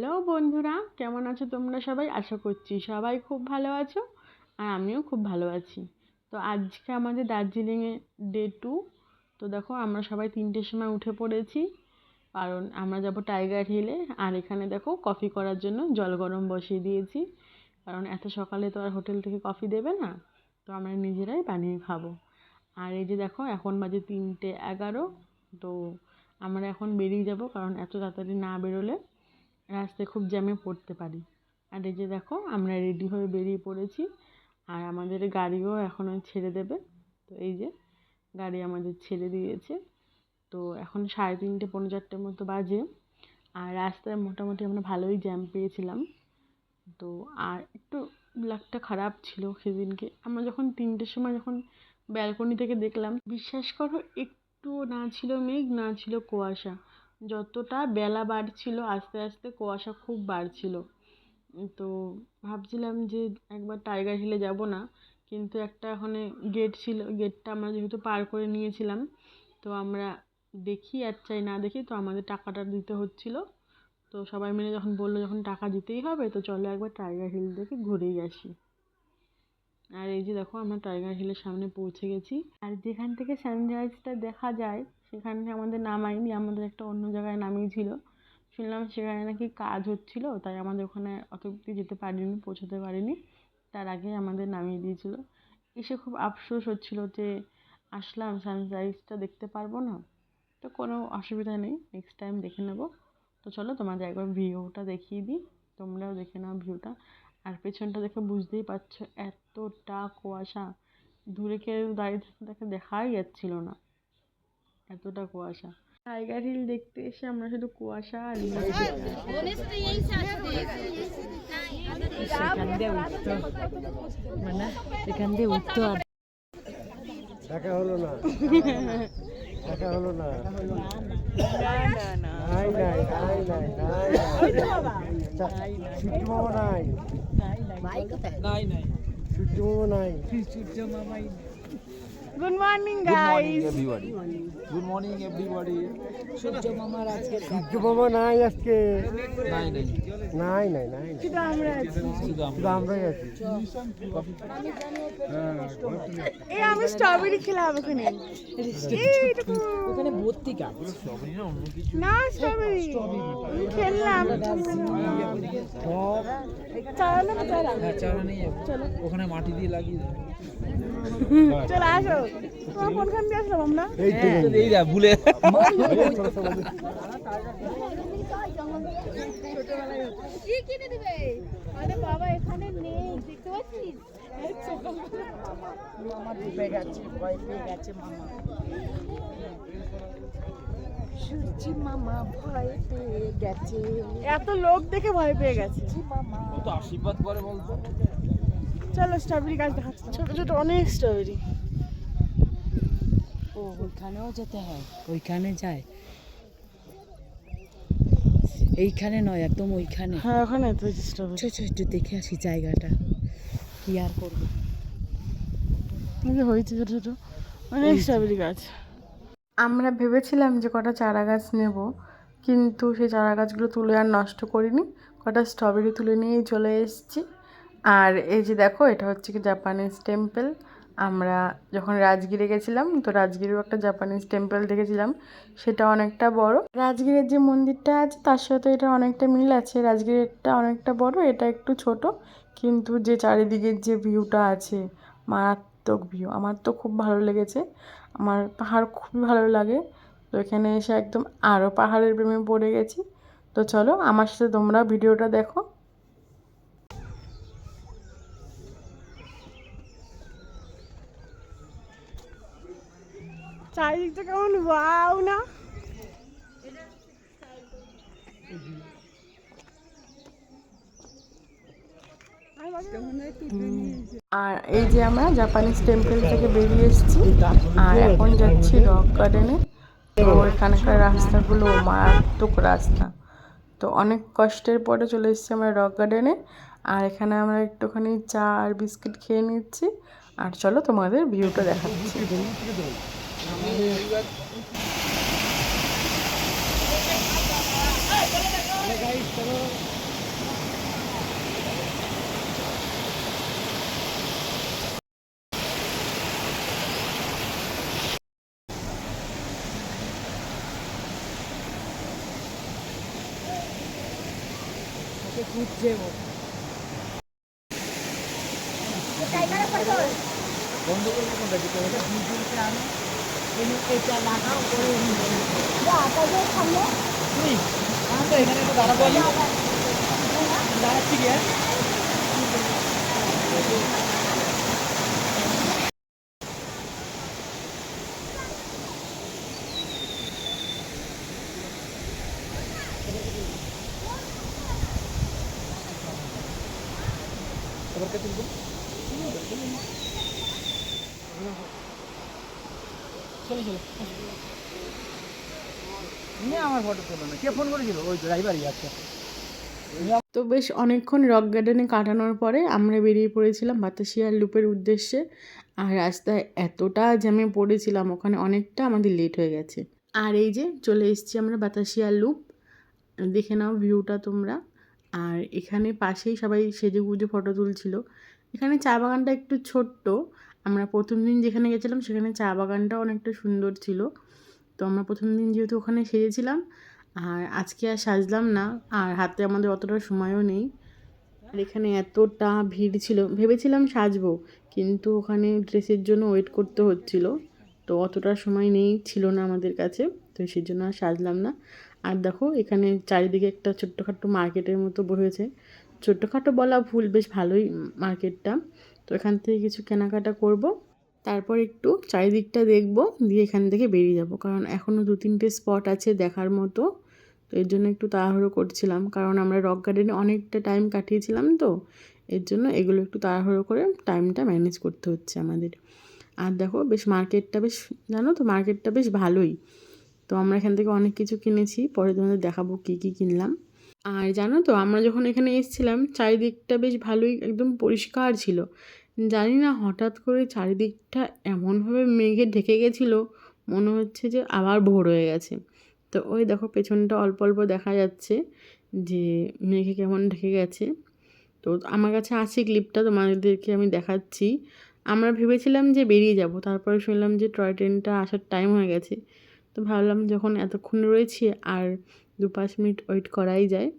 Hello বন্ধুরা, কেমন আছো তোমরা সবাই? আশা করছি সবাই খুব ভালো আছো আর আমিও খুব ভালো আছি। তো আজকে আমাদের দার্জিলিংয়ে ডে 2। তো দেখো আমরা সবাই 3টের সময় উঠে পড়েছি, কারণ আমরা যাব টাইগার হিলে। আর এখানে দেখো কফি করার জন্য জল গরম বসিয়ে দিয়েছি, কারণ এত সকালে তো আর হোটেল থেকে কফি দেবে না, তো আমরা নিজেরাই বানিয়ে খাবো। আর এই যে দেখো এখন বাজে 3:11। তো আমরা এখন বেরিয়ে যাব, কারণ এত তাড়াতাড়ি না বেরোলে রাস্তায় খুব জ্যামে পড়তে পারি। আর এই যে দেখো আমরা রেডি হয়ে বেরিয়ে পড়েছি, আর আমাদের গাড়িও এখনও ছেড়ে দেবে। তো এই যে গাড়ি আমাদের ছেড়ে দিয়েছে। তো এখন 3:30 পৌনে 4টের মতো বাজে। আর রাস্তায় মোটামুটি আমরা ভালোই জ্যাম পেয়েছিলাম। তো আর একটু লাকটা খারাপ ছিল সেদিনকে। আমরা যখন 3টের সময় যখন ব্যালকনি থেকে দেখলাম, বিশ্বাস করো একটুও না ছিল মেঘ না ছিল কুয়াশা। যতটা বেলা বাড়ছিল আস্তে আস্তে কুয়াশা খুব বাড়ছিল। তো ভাবছিলাম যে একবার টাইগার হিলে যাব না, কিন্তু একটা ওখানে গেট ছিল, গেটটা আমরা যেহেতু পার করে নিয়েছিলাম, তো আমরা দেখি আর চাই না দেখি, তো আমাদের টাকাটা দিতে হচ্ছিল। তো সবাই মিলে যখন বললো যখন টাকা দিতেই হবে, তো চলো একবার টাইগার হিল দেখে ঘুরেই আসি। আর এই যে দেখো আমরা টাইগার হিলের সামনে পৌঁছে গেছি। আর যেখান থেকে সানরাইজটা দেখা যায় সেখানে আমাদের নামায়নি, আমাদের একটা অন্য জায়গায় নামিয়েছিল। শুনলাম সেখানে নাকি কাজ হচ্ছিল, তাই আমাদের ওখানে অত অব্দি যেতে পারিনি, পৌঁছাতে পারিনি। তার আগে আমাদের নামিয়ে দিয়েছিল। এসে খুব আফসোস হচ্ছিল যে আসলাম সানরাইজটা দেখতে পারবো না। তো কোনো অসুবিধা নেই, নেক্সট টাইম দেখে নেব। তো চলো তোমাদের একবার ভিউটা দেখিয়ে দিই, তোমরাও দেখে নাও ভিউটা। আর পেছনটা দেখে বুঝতেই পারছো এতটা কুয়াশা, দূরে কেউ দাঁড়িয়ে থাকতে তাকে দেখাই যাচ্ছিল না, এতটা কুয়াশা। টাইগার হিল দেখতে এসে আমরা শুধু কুয়াশা আর এখান দিয়ে উঠতো আর দেখা হলো না, দেখা হলো না, নাই নাই নাই নাই নাই, সূর্য মামা নাই, নাই নাই সূর্য মামা নাই। সূর্য মামাই good morning guys. Good morning everybody. সূর্য মামার আজকে সূর্য মামা নাই আজকে, নাই নাই নাই নাই নাই, শুধু আমরা আছি, শুধু আমরাই আছি। এই আমি স্ট্রবেরি খেলাম ওখানে, ওখানে ভর্তি গাছ না স্ট্রবেরি খেললাম। চালানো না চালা, হ্যাঁ চারা নেই, ওখানে মাটি দিয়ে লাগিয়ে দেবো। চলে আসো। তোমার কোনখান দিয়ে আসলাম আমরা? এই তো এই যা ভুলে কি কিনে দিবে? আরে বাবা এখানে নেই, দেখতে পাচ্ছিস? মামা ডুবে গেছে, ভয় পেয়ে গেছে মামা। সূর্য মামা ভয় পেয়ে গেছে, এত লোক দেখে ভয় পেয়ে গেছে। মামা তো আশীর্বাদ করে বলতো। চলো স্ট্রবেরি গাছ দেখাচ্ছি, ছোট ছোট অনেক স্ট্রবেরি। ও ওইখানেও যেতে হয়, ওইখানে যায়, এইখানে নয় একদম ওইখানে। হ্যাঁ ওখানে তো স্ট্রবেরি। ছোট একটু দেখে আসি জায়গাটা, কি আর করবো। হয়েছে ছোট ছোট অনেক স্ট্রবেরি গাছ। আমরা ভেবেছিলাম যে কটা চারা গাছ নেব, কিন্তু সেই চারা গাছগুলো তুলে আর নষ্ট করিনি, কটা স্ট্রবেরি তুলে নিয়েই চলে এসেছি। আর এই যে দেখো এটা হচ্ছে কি জাপানিজ টেম্পল। আমরা যখন রাজগিরে গেছিলাম, তো রাজগিরেও একটা জাপানিজ টেম্পল দেখেছিলাম, সেটা অনেকটা বড়। রাজগিরের যে মন্দিরটা আছে তার সাথে এটা অনেকটা মিল আছে, রাজগিরেরটা অনেকটা বড়, এটা একটু ছোট। কিন্তু যে চারিদিকের যে ভিউটা আছে, মারাত্মক ভিউ, আমার তো খুব ভালো লেগেছে। আমার পাহাড় খুবই ভালো লাগে, তো এখানে এসে একদম আরও পাহাড়ের প্রেমে পড়ে গেছি। তো চলো আমার সাথে তোমরা ভিডিওটা দেখো। চারিদিকটা কেমন ওয়াও না? আর এই যে আমরা জাপানিজ টেম্পল থেকে বেরিয়ে এসেছি, আর এখন যাচ্ছি রক গার্ডেনে। তো এখানকার রাস্তাগুলো মারাত্মক রাস্তা, তো অনেক কষ্টের পরে চলে এসেছি আমরা রক গার্ডেনে। আর এখানে আমরা একটুখানি চা আর বিস্কিট খেয়ে নিচ্ছি। আর চলো তোমাদের ভিউটা দেখাচ্ছি। কে খুঁজছে ও। বন্ধ করবো কোনটা দিতে হবে? দুজনকে আনো, এনে এটা লাগাও করে তুমি তো এখানে একটু দাঁড়াবো, আমি দাঁড়াচ্ছি গিয়ে। এবার কে তুলবো? চলো চলো। নিয়ে আমার ফটো তোলো না, কে ফোন করেছিল? ওই ড্রাইভারই। আচ্ছা, তো বেশ অনেকক্ষণ রক গার্ডেনে কাটানোর পরে আমরা বেরিয়ে পড়েছিলাম বাতাসিয়ার লুপের উদ্দেশ্যে। আর রাস্তায় এতটা জ্যামে পড়েছিলাম, ওখানে অনেকটা আমাদের লেট হয়ে গেছে। আর এই যে চলে এসেছি আমরা বাতাসিয়ার লুপ, দেখে নাও ভিউটা তোমরা। আর এখানে পাশেই সবাই সেজেগুজে ফটো তুলছিল। এখানে চা বাগানটা একটু ছোট্ট, আমরা প্রথম দিন যেখানে গেছিলাম সেখানে চা বাগানটাও অনেকটা সুন্দর ছিল। তো আমরা প্রথম দিন যেহেতু ওখানে সেজেছিলাম, আর আজকে আর সাজলাম না, আর হাতে আমাদের অতটা সময়ও নেই। আর এখানে এতটা ভিড় ছিল, ভেবেছিলাম সাজবো, কিন্তু ওখানে ড্রেসের জন্য ওয়েট করতে হচ্ছিল, তো অতটা সময় ছিল না আমাদের কাছে, তো সেই জন্য আর সাজলাম না। আর দেখো এখানে চারিদিকে একটা ছোট্টখাট্টো মার্কেটের মতো বসেছে, ছোট্টখাটো বলা ভুল, বেশ ভালোই মার্কেটটা। তো এখান থেকে কিছু কেনাকাটা করব, তারপর একটু চারিদিকটা দেখব, দিয়ে এখান থেকে বেরিয়ে যাব, কারণ এখনও 2-3টে স্পট আছে দেখার মতো। তো এর জন্য একটু তাড়াহুড়ো করছিলাম, কারণ আমরা রক গার্ডেনে অনেকটা টাইম কাটিয়েছিলাম, তো এর জন্য এগুলো একটু তাড়াহুড়ো করে টাইমটা ম্যানেজ করতে হচ্ছে আমাদের। আর দেখো বেশ মার্কেটটা বেশ, জানো তো মার্কেটটা বেশ ভালোই। তো আমরা এখান থেকে অনেক কিছু কিনেছি, পরে তোমাদের দেখাবো কী কী কিনলাম। আর জানো তো আমরা যখন এখানে এসেছিলাম চারিদিকটা বেশ ভালোই একদম পরিষ্কার ছিল। জানি না হঠাৎ করে চারিদিকটা এমনভাবে মেঘে ঢেকে গেছিলো, মনে হচ্ছে যে আবার ভোর হয়ে গেছে। তো ওই দেখো পেছনটা অল্প অল্প দেখা যাচ্ছে যে মেঘে কেমন ঢেকে গেছে। তো আমার কাছে আছে ক্লিপটা, তোমাদেরকে আমি দেখাচ্ছি। আমরা ভেবেছিলাম যে বেরিয়ে যাব, তারপরে শুনলাম যে টয় ট্রেনটা আসার টাইম হয়ে গেছে। তো ভাবলাম যখন এতক্ষণ রয়েছি আর 2-5 মিনিট ওয়েট করাই যায়।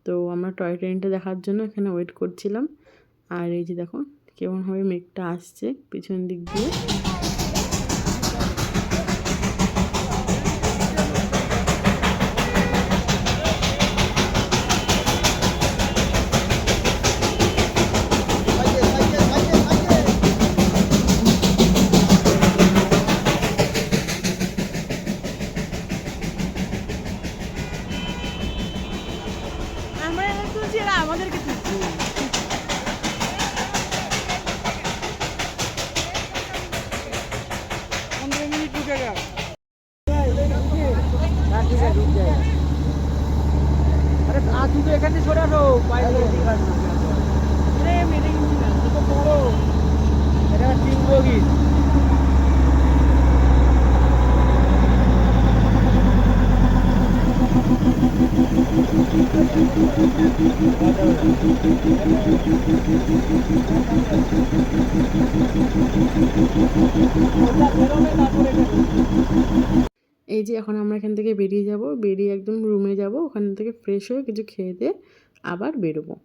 তো আমরা টয় ট্রেনটা দেখার জন্য এখানে ওয়েট করছিলাম। আর এই যে দেখো কেমনভাবে মেঘটা আসছে পিছন দিক দিয়ে। আমরা তুলছি, এরা আমাদেরকে তুলছি। 15 মিনিট ঢুকে গেল। হ্যাঁ ঠিক আছে, ঢুক যায়। আরে দুটো এখান থেকে সরে আসো, আরে মেরে গেছি না, তো বড়, এটা 3 বগি। এই যে এখন আমরা এখান থেকে বেরিয়ে যাব, বেরিয়ে একদম রুমে যাব, ওখান থেকে ফ্রেশ হয়ে কিছু খেয়ে দিয়ে আবার বেরোবো।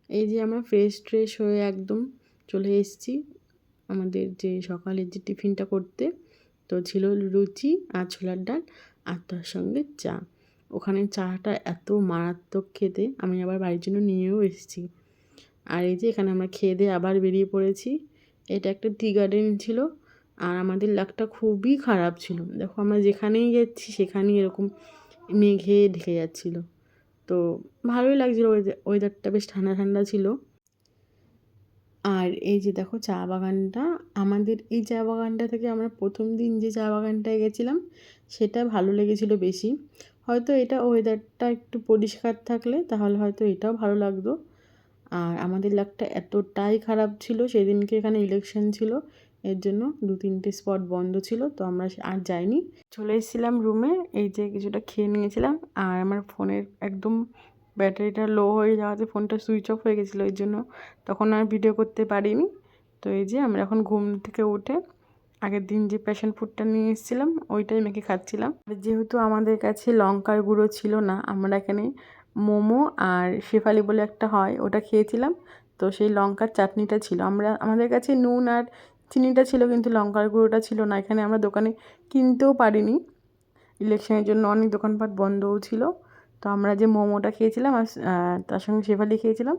এই যে আমরা ফ্রেশ ট্রেশ হয়ে একদম চলে এসেছি আমাদের যে সকালের যে টিফিনটা করতে। তো ছিল লুচি আর ছোলার ডাল, আর তার সঙ্গে চা। ওখানে চাটা এত মারাত্মক খেতে, আমি আবার বাড়ির জন্য নিয়েও এসেছি। আর এই যে এখানে আমরা খেয়ে দিয়ে আবার বেরিয়ে পড়েছি। এটা একটা টি গার্ডেন ছিল, আর আমাদের লাকটা খুবই খারাপ ছিল, দেখো আমরা যেখানেই যাচ্ছি সেখানেই এরকম মেঘে ঢেকে যাচ্ছিলো। তো ভালোই লাগছিলো, ওয়েদারটা বেশ ঠান্ডা ঠান্ডা ছিল। আর এই যে দেখো চা বাগানটা, আমাদের এই চা বাগানটা থেকে আমরা প্রথম দিন যে চা বাগানটায় গেছিলাম সেটা ভালো লেগেছিলো বেশি। হয়তো এটা ওয়েদারটা একটু পরিষ্কার থাকলে তাহলে হয়তো এটাও ভালো লাগতো। আর আমাদের লাকটা এতটাই খারাপ ছিল, সেদিনকে এখানে ইলেকশন ছিল, এর জন্য 2-3টে স্পট বন্ধ ছিল, তো আমরা আর যাইনি, চলে এসেছিলাম রুমে। এই যে কিছুটা খেয়ে নিয়েছিলাম, আর আমার ফোনের একদম ব্যাটারিটা লো হয়ে যাওয়াতে ফোনটা সুইচ অফ হয়ে গেছিলো, এর জন্য তখন আর ভিডিও করতে পারিনি। তো এই যে আমরা এখন ঘুম থেকে উঠে আগের দিন যে প্যাশন ফ্রুটটা নিয়ে এসেছিলাম ওইটাই মেখে খাচ্ছিলাম। যেহেতু আমাদের কাছে লঙ্কার গুঁড়ো ছিল না, আমরা এখানে মোমো আর শেফালি বলে একটা হয়, ওটা খেয়েছিলাম। তো সেই লঙ্কার চাটনিটা ছিল, আমাদের কাছে নুন আর চিনিটা ছিল, কিন্তু লঙ্কার গুঁড়োটা ছিল না। এখানে আমরা দোকানে কিনতেও পারিনি, ইলেকশনের জন্য অনেক দোকানপাট বন্ধও ছিল। তো আমরা যে মোমোটা খেয়েছিলাম আর তার সঙ্গে শেফালি খেয়েছিলাম,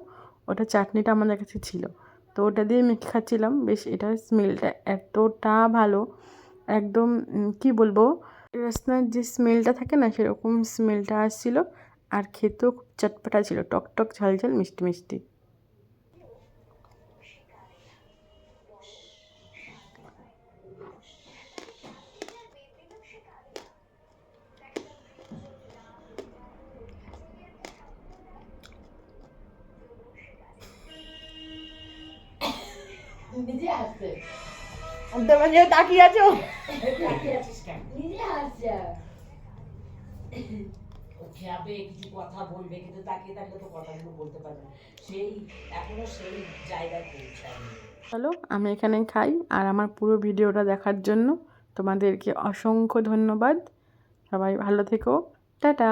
ওটা চাটনিটা আমাদের কাছে ছিল। তো ওটা দিয়ে মেখে খাচ্ছিলাম। বেশ এটার স্মেলটা এতটা ভালো, একদম কি বলবো, রসনার যে স্মেলটা থাকে না, সেরকম স্মেলটা আসছিল। আর খেতেও খুব চটপটা ছিল, টক টক ঝাল ঝাল মিষ্টি মিষ্টি। তোমরা যে তাকিয়ে আছো, খাবে কিছু কথা বলবে, কিন্তু তাকিয়ে থাকলে তো কথাগুলো বলতে পারবে না। সেই এখনো সেই জায়গায় পৌঁছায়নি। চলো আমি এখানে খাই। আর আমার পুরো ভিডিওটা দেখার জন্য তোমাদেরকে অসংখ্য ধন্যবাদ। সবাই ভালো থেকো, টাটা।